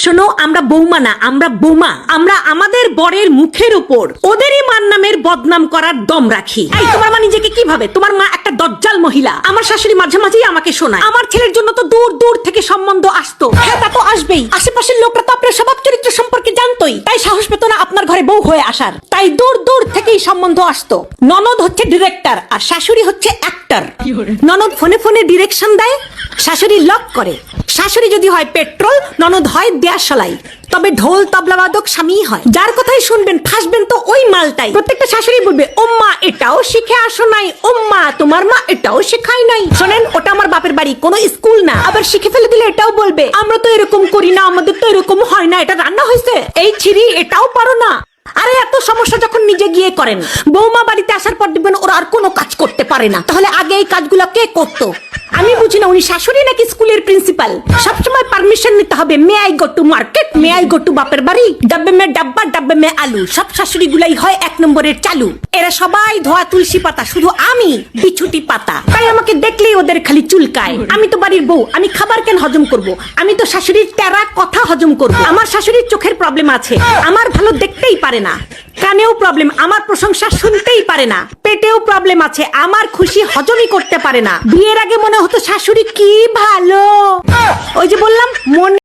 শোনো, আমরা বৌমা না, আমরা বোমা। আমরা আমাদের বরের মুখের উপর ওদেরই মার নামের বদনাম করার দম রাখি। এই তোমার মা নিজেকে কি ভাবে? তোমার মা একটা দজ্জাল মহিলা। আমার শাশুড়ি মাঝে মাঝেই আমাকে শোনায় আমার ছেলের জন্য তো দূর দূর থেকে সম্বন্ধ আসতো। হ্যাঁ, তা তো আসবেই। আশেপাশের লোকরা তো আপনার স্বভাব চরিত্র সম্পর্কে জানতোই, তাই সাহস পেত না আপনার ঘরে বউ হয়ে আসার। তাই দূর দূর থেকেই সম্বন্ধ আসতো। ননদ হচ্ছে ডিরেক্টর আর শাশুড়ি হচ্ছে অ্যাক্টর। ননদ ফোনে ফোনে ডিরেকশন দেয়, শাশুড়ি লক করে। শাশুড়ি যদি হয় পেট্রোল, ননদ হয় দেয়াশালাই। তবে ঢোল তবলাবাদক স্বামী হয়। যার কথাই শুনবেন ফাঁসবেন তো ওই মালটাই। প্রত্যেকটা শাশুড়ি বলবে, ওম্মা এটাও শিখে আসো নাই, ওম্মা তোমার মা এটাও শেখায় নাই। শোনেন, ওটা আমার বাপের বাড়ি, কোনো স্কুল না। আবার শিখে ফেলে দিলে এটাও বলবে, আমরা তো এরকম করি না, আমাদের তো এরকম হয় না, এটা রান্না হয়েছে, এই ছিরি এটাও পারো না। আরে এত সমস্যা যখন নিজে গিয়ে করেন, বৌমা বাড়িতে আসার পর দেখবেন ওরা আর কোনো কাজ করতে পারে না। তাহলে আগে এই কাজগুলো কে করতো? আমি বুঝি না, উনি শাশুড়ি নাকি স্কুলের প্রিন্সিপাল? সবসময় পারমিশন নিতে হবে। May I go to market, may I go to বাপের বাড়ি, ডাব্বে মে ডাব্বা, ডাব্বে মে আলু। সব শাশুড়ি গুলাই হয় এক নম্বরের চালু। এরা সবাই ধোয়া তুলসী পাতা, শুধু আমি বিছুটি পাতা। তাই আমাকে দেখলেই ওদের খালি চুলকায়। আমি তো বাড়ির বউ, আমি খাবার কেন হজম করব? আমি তো শাশুড়ির তেরা কথা হজম করব। আমার শাশুড়ির চোখের প্রবলেম আছে, আমার ভালো দেখতেই পারে না। কানেও প্রবলেম, আমার প্রশংসা শুনতেই পারে না। পেটেও প্রবলেম আছে, আমার খুশি হজমই করতে পারে না। বিয়ের আগে মনে হতো শাশুড়ি কি ভালো। ওই যে বললাম, মন